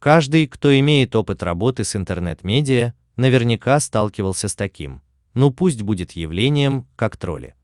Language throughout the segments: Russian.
Каждый, кто имеет опыт работы с интернет-медиа, наверняка сталкивался с таким. Ну пусть будет явлением, как тролли.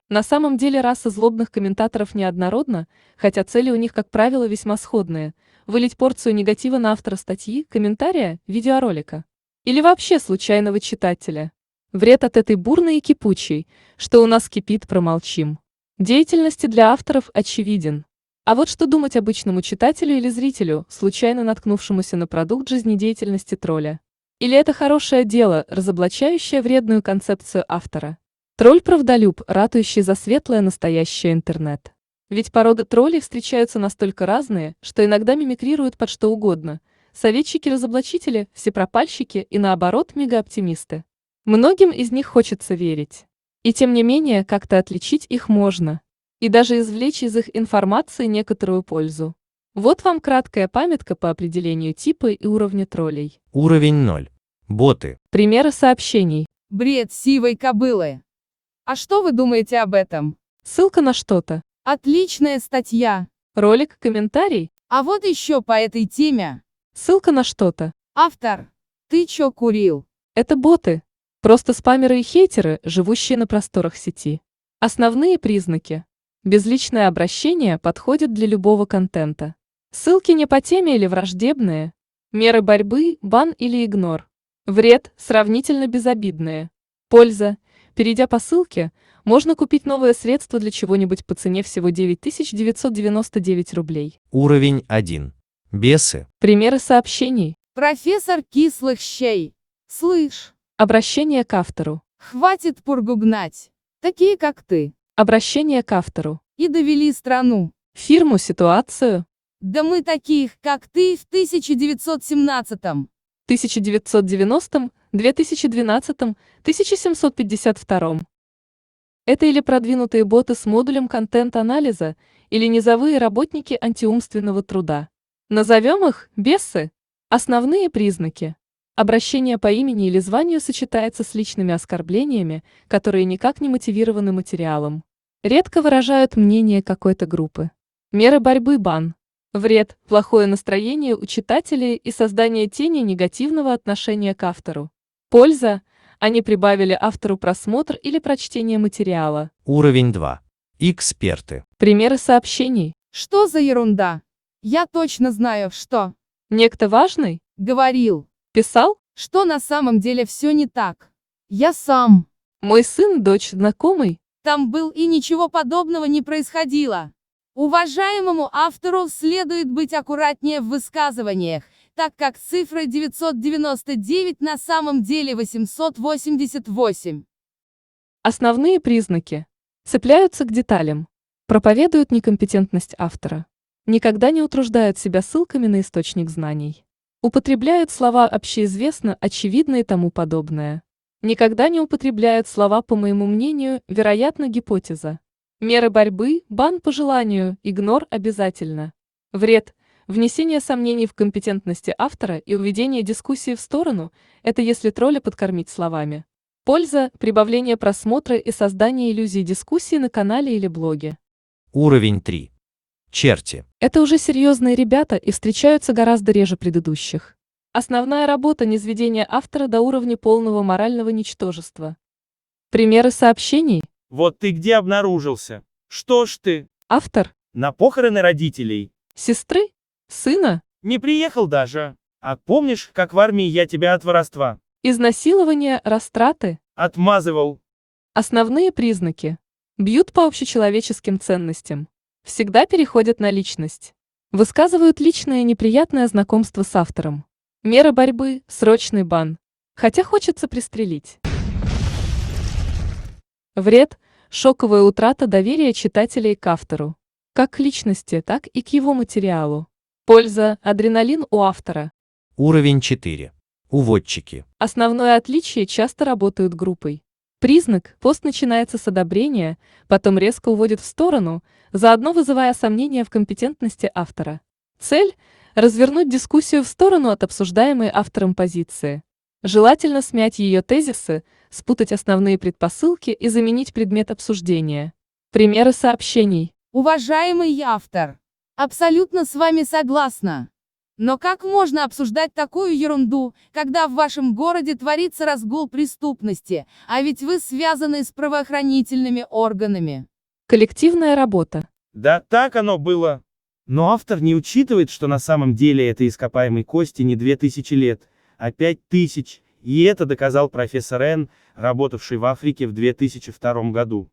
На самом деле раса злобных комментаторов неоднородна, хотя цели у них, как правило, весьма сходные – вылить порцию негатива на автора статьи, комментария, видеоролика. Или вообще случайного читателя. Вред от этой бурной и кипучей, что у нас кипит, промолчим. Деятельности для авторов очевиден. А вот что думать обычному читателю или зрителю, случайно наткнувшемуся на продукт жизнедеятельности тролля? Или это хорошее дело, разоблачающее вредную концепцию автора? Тролль-правдолюб, ратующий за светлое настоящее интернет. Ведь породы троллей встречаются настолько разные, что иногда мимикрируют под что угодно. Советчики-разоблачители, всепропальщики и наоборот мегаоптимисты. Многим из них хочется верить. И тем не менее, как-то отличить их можно. И даже извлечь из их информации некоторую пользу. Вот вам краткая памятка по определению типа и уровня троллей. Уровень 0. Боты. Примеры сообщений. Бред сивой кобылы. А что вы думаете об этом? Ссылка на что-то. Отличная статья. Ролик, комментарий. А вот еще по этой теме. Ссылка на что-то. Автор. Ты чё курил? Это боты. Просто спамеры и хейтеры, живущие на просторах сети. Основные признаки. Безличное обращение подходит для любого контента. Ссылки не по теме или враждебные. Меры борьбы, бан или игнор. Вред, сравнительно безобидные. Польза. Перейдя по ссылке, можно купить новое средство для чего-нибудь по цене всего 9999 рублей. Уровень 1. Бесы. Примеры сообщений. Профессор кислых щей. Слышь, Обращение к автору. хватит пургу гнать. Такие как ты. Обращение к автору. И довели страну. Фирму, ситуацию. Да мы таких, как ты, в 1917-м. 1990, 2012, 1752. Это или продвинутые боты с модулем контент-анализа, или низовые работники антиумственного труда. Назовем их бесы. Основные признаки. Обращение по имени или званию сочетается с личными оскорблениями, которые никак не мотивированы материалом. Редко выражают мнение какой-то группы. Меры борьбы бан. Вред, плохое настроение у читателей и создание тени негативного отношения к автору. Польза, они прибавили автору просмотр или прочтение материала. Уровень 2. Эксперты. Примеры сообщений. Что за ерунда? Я точно знаю, что. Некто важный Говорил, писал: что на самом деле все не так. Я сам. мой сын, дочь, знакомый. Там был и ничего подобного не происходило. Уважаемому автору следует быть аккуратнее в высказываниях, так как цифра 999 на самом деле 888. Основные признаки. Цепляются к деталям. Проповедуют некомпетентность автора. Никогда не утруждают себя ссылками на источник знаний. Употребляют слова общеизвестно, очевидно и тому подобное. Никогда не употребляют слова по моему мнению, вероятно, гипотеза. Меры борьбы, бан по желанию, игнор обязательно. Вред, внесение сомнений в компетентности автора и уведение дискуссии в сторону, это если тролля подкормить словами. Польза, прибавление просмотра и создание иллюзий дискуссии на канале или блоге. Уровень 3. Черти. Это уже серьезные ребята и встречаются гораздо реже предыдущих. Основная работа – низведение автора до уровня полного морального ничтожества. Примеры сообщений. Вот ты где обнаружился? Что ж ты? Автор. На похороны родителей. Сестры? Сына? Не приехал даже. А помнишь, как в армии я тебя от воровства Изнасилование, растраты. отмазывал? Основные признаки. Бьют по общечеловеческим ценностям. Всегда переходят на личность. Высказывают личное неприятное знакомство с автором. Меры борьбы, срочный бан. Хотя хочется пристрелить. Вред, шоковая утрата доверия читателей к автору. Как к личности, так и к его материалу. Польза, адреналин у автора. Уровень 4. Уводчики. Основное отличие: часто работают группой. Признак: пост начинается с одобрения, потом резко уводит в сторону, заодно вызывая сомнения в компетентности автора. Цель – развернуть дискуссию в сторону от обсуждаемой автором позиции. Желательно смять ее тезисы, спутать основные предпосылки и заменить предмет обсуждения. Примеры сообщений. Уважаемый автор, Абсолютно с вами согласна. Но как можно обсуждать такую ерунду, когда в вашем городе творится разгул преступности, а ведь вы связаны с правоохранительными органами? Коллективная работа. Да, так оно было. Но автор не учитывает, что на самом деле это ископаемой кости не 2000 лет, а 5000, и это доказал профессор Н, работавший в Африке в 2002 году.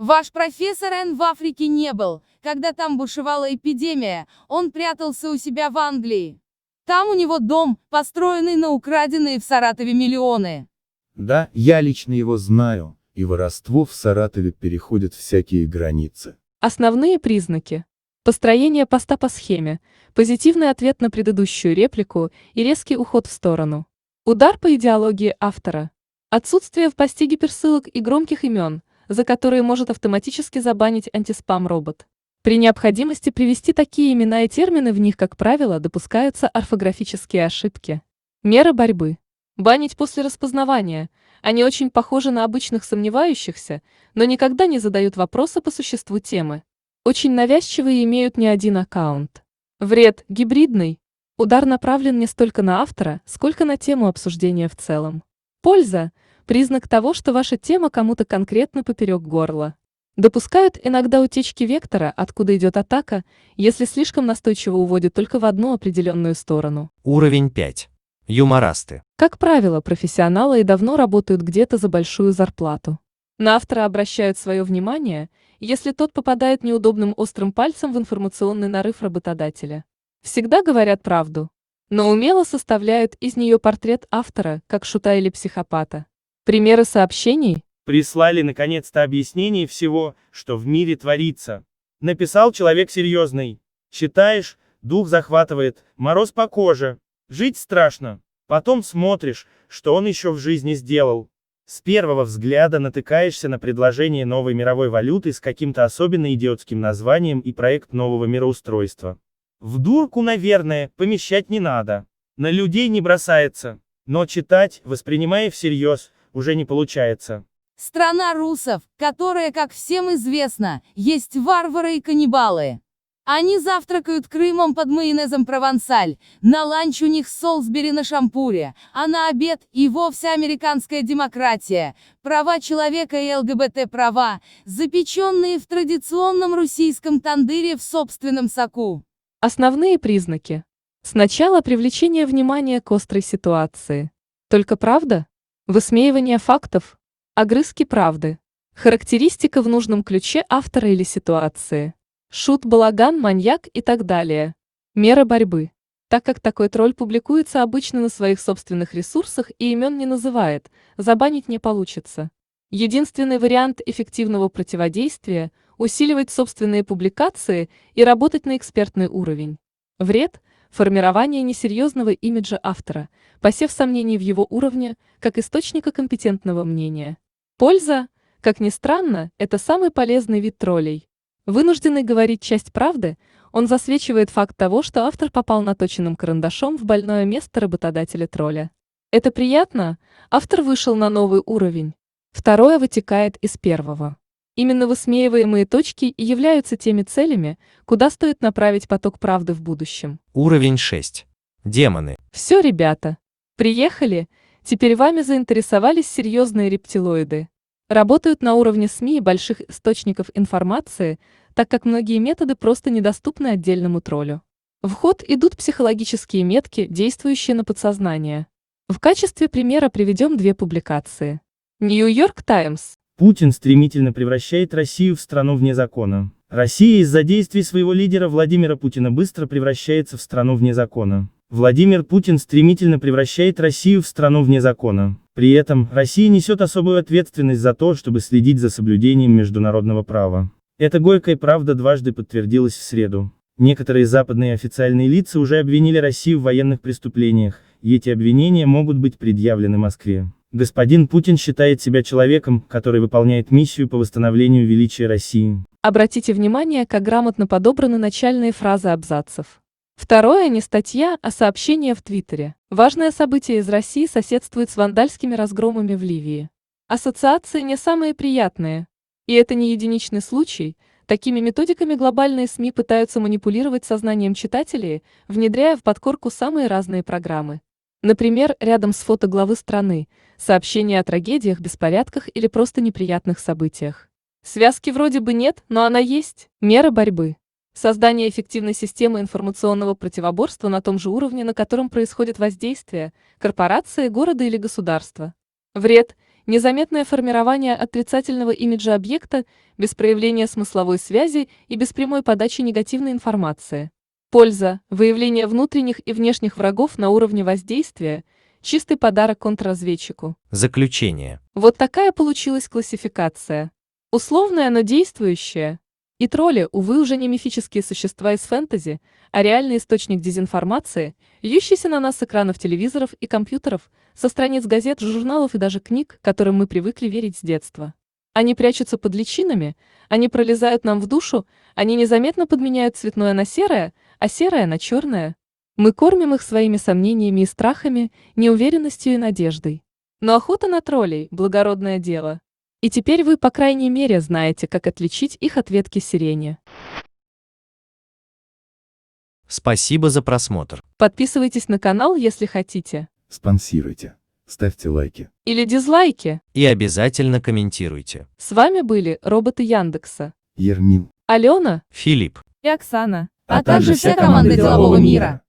Ваш профессор Н в Африке не был, когда там бушевала эпидемия, он прятался у себя в Англии. Там у него дом, построенный на украденные в Саратове миллионы. Да, я лично его знаю, и воровство в Саратове переходит всякие границы. Основные признаки. Построение поста по схеме, позитивный ответ на предыдущую реплику и резкий уход в сторону. Удар по идеологии автора. Отсутствие в посте гиперссылок и громких имен, за которые может автоматически забанить антиспам-робот. При необходимости привести такие имена и термины в них, как правило, допускаются орфографические ошибки. Меры борьбы. Банить после распознавания. Они очень похожи на обычных сомневающихся, но никогда не задают вопроса по существу темы. Очень навязчивые и имеют не один аккаунт. Вред гибридный. Удар направлен не столько на автора, сколько на тему обсуждения в целом. Польза – признак того, что ваша тема кому-то конкретно поперек горла. Допускают иногда утечки вектора, откуда идет атака, если слишком настойчиво уводит только в одну определенную сторону. Уровень 5. Юморасты. Как правило, профессионалы и давно работают где-то за большую зарплату. На автора обращают свое внимание, если тот попадает неудобным острым пальцем в информационный нарыв работодателя. Всегда говорят правду, но умело составляют из нее портрет автора, как шута или психопата. Примеры сообщений. Прислали наконец-то объяснение всего, что в мире творится. Написал человек серьезный. Читаешь, дух захватывает, мороз по коже. Жить страшно. Потом смотришь, что он еще в жизни сделал. С первого взгляда натыкаешься на предложение новой мировой валюты с каким-то особенно идиотским названием и проект нового мироустройства. В дурку, наверное, помещать не надо. На людей не бросается. Но читать, воспринимая всерьез, уже не получается. Страна русов, которая, как всем известно, есть варвары и каннибалы. Они завтракают Крымом под майонезом провансаль, на ланч у них Солсбери на шампуре, а на обед и вовсе американская демократия, права человека и ЛГБТ-права, запеченные в традиционном российском тандыре в собственном соку. Основные признаки. Сначала привлечение внимания к острой ситуации. Только правда? Высмеивание фактов. Огрызки правды. Характеристика в нужном ключе автора или ситуации. Шут, балаган, маньяк и так далее. Мера борьбы. Так как такой тролль публикуется обычно на своих собственных ресурсах и имен не называет, забанить не получится. Единственный вариант эффективного противодействия – усиливать собственные публикации и работать на экспертный уровень. Вред – формирование несерьезного имиджа автора, посев сомнений в его уровне, как источника компетентного мнения. Польза, как ни странно, это самый полезный вид троллей. Вынужденный говорить часть правды, он засвечивает факт того, что автор попал наточенным карандашом в больное место работодателя-тролля. Это приятно, автор вышел на новый уровень. Второе вытекает из первого. Именно высмеиваемые точки и являются теми целями, куда стоит направить поток правды в будущем. Уровень 6. Демоны. Все, ребята. Приехали, теперь вами заинтересовались серьезные рептилоиды. Работают на уровне СМИ и больших источников информации, так как многие методы просто недоступны отдельному троллю. В ход идут психологические метки, действующие на подсознание. В качестве примера приведем две публикации. Нью-Йорк Таймс. Путин стремительно превращает Россию в страну вне закона. Россия из-за действий своего лидера Владимира Путина быстро превращается в страну вне закона. Владимир Путин стремительно превращает Россию в страну вне закона. При этом, Россия несет особую ответственность за то, чтобы следить за соблюдением международного права. Эта горькая правда дважды подтвердилась в среду. Некоторые западные официальные лица уже обвинили Россию в военных преступлениях, и эти обвинения могут быть предъявлены Москве. Господин Путин считает себя человеком, который выполняет миссию по восстановлению величия России. Обратите внимание, как грамотно подобраны начальные фразы абзацев. Второе не статья, а сообщение в Твиттере. Важное событие из России соседствует с вандальскими разгромами в Ливии. Ассоциации не самые приятные. И это не единичный случай, Такими методиками глобальные СМИ пытаются манипулировать сознанием читателей, внедряя в подкорку самые разные программы. Например, рядом с фото главы страны – сообщения о трагедиях, беспорядках или просто неприятных событиях. Связки вроде бы нет, но она есть. Меры борьбы. Создание эффективной системы информационного противоборства на том же уровне, на котором происходит воздействие – корпорации, города или государства. Вред – незаметное формирование отрицательного имиджа объекта без проявления смысловой связи и без прямой подачи негативной информации. Польза – выявление внутренних и внешних врагов на уровне воздействия, чистый подарок контрразведчику. Заключение. Вот такая получилась классификация. Условная, но действующая. И тролли, увы, уже не мифические существа из фэнтези, а реальный источник дезинформации, льющийся на нас с экранов телевизоров и компьютеров, со страниц газет, журналов и даже книг, которым мы привыкли верить с детства. Они прячутся под личинами, они пролезают нам в душу, они незаметно подменяют цветное на серое, а серое на черное. Мы кормим их своими сомнениями и страхами, неуверенностью и надеждой. Но охота на троллей – благородное дело. И теперь вы, по крайней мере, знаете, как отличить их от ветки сирени. Спасибо за просмотр. Подписывайтесь на канал, если хотите. Спонсируйте. Ставьте лайки. Или дизлайки. И обязательно комментируйте. С вами были роботы Яндекса. Ермил. Алена Филипп. и Оксана. А также вся команда делового мира.